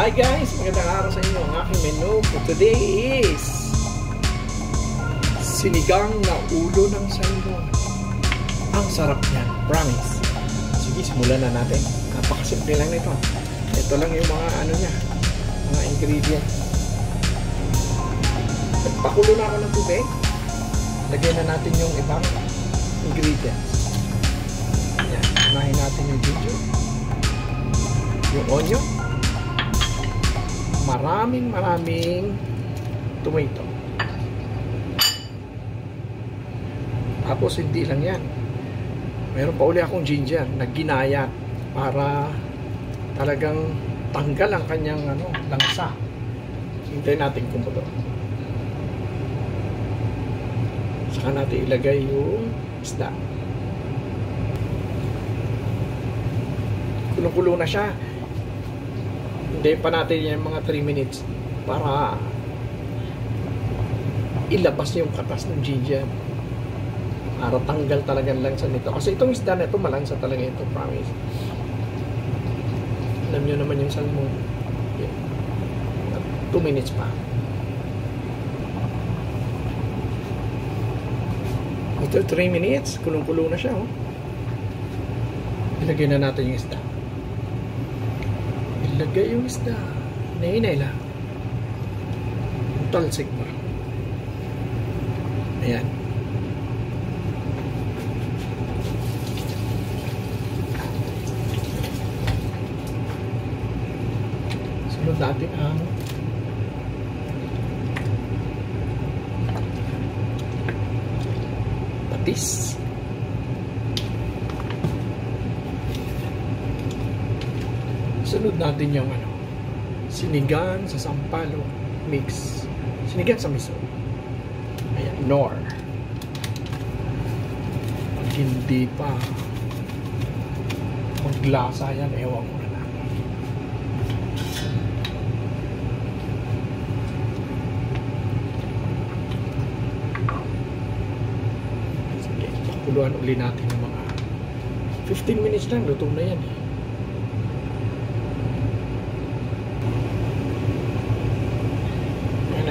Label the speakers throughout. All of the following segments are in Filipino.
Speaker 1: Hi guys! Magandang araw sa inyo. Ang aking menu for today is sinigang na ulo ng salmon. Ang sarap niyan, promise. Sige, simulan na natin. Napakasimple lang nito. Ito lang yung mga ano niya, mga ingredients. Nagpakulo na ako ng tubig. Lagyan na natin yung ibang ingredients. Yan, unahin natin yung ginger, yung onion, maraming tomato. Tapos hindi lang yan, meron pa uli akong ginger na ginayat para talagang tanggal ang kanyang langsa. Hintayin natin kumulo. Saka natin ilagay yung isda. Kulong-kulo na siya. Hintayin pa natin yung mga 3 minutes para ilabas yung katas ng ginger. Para tanggal talaga lang sa nito. Kasi itong isda na ito, malansa talaga ito, promise. Alam nyo naman yung salmon. 2 minutes pa. After 3 minutes, kulong-kulo na siya. Ilagay na natin yung isda. Ilagay yung isda. Nainay lang. Talsik pa. Ayan. Sunod natin ang patis. Sunod natin yung sinigang sa sampalok mix. Sinigang sa miso. Ayan, nor. Pag hindi pa maglasa yan, ewan ko na lang. Sige, pakuluan uli natin ng mga 15 minutes lang, lutong na yan eh.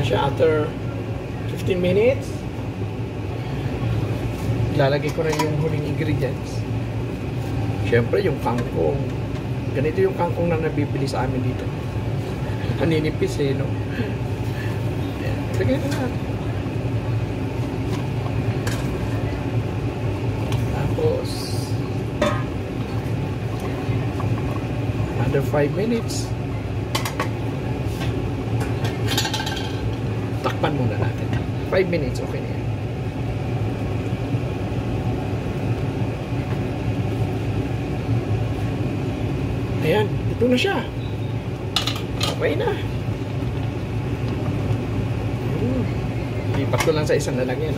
Speaker 1: Siya after 15 minutes, ilalagay ko na yung huling ingredients. Syempre yung kangkong. Ganito yung kangkong na nabibili sa amin dito. Naninipis eh, no? Ayan, lagay na natin. Tapos another 5 minutes. Takpan muna natin. 5 minutes, okay na yan. Ayan, ito na siya. Okay na. Lipat ko lang sa isang lalagyan.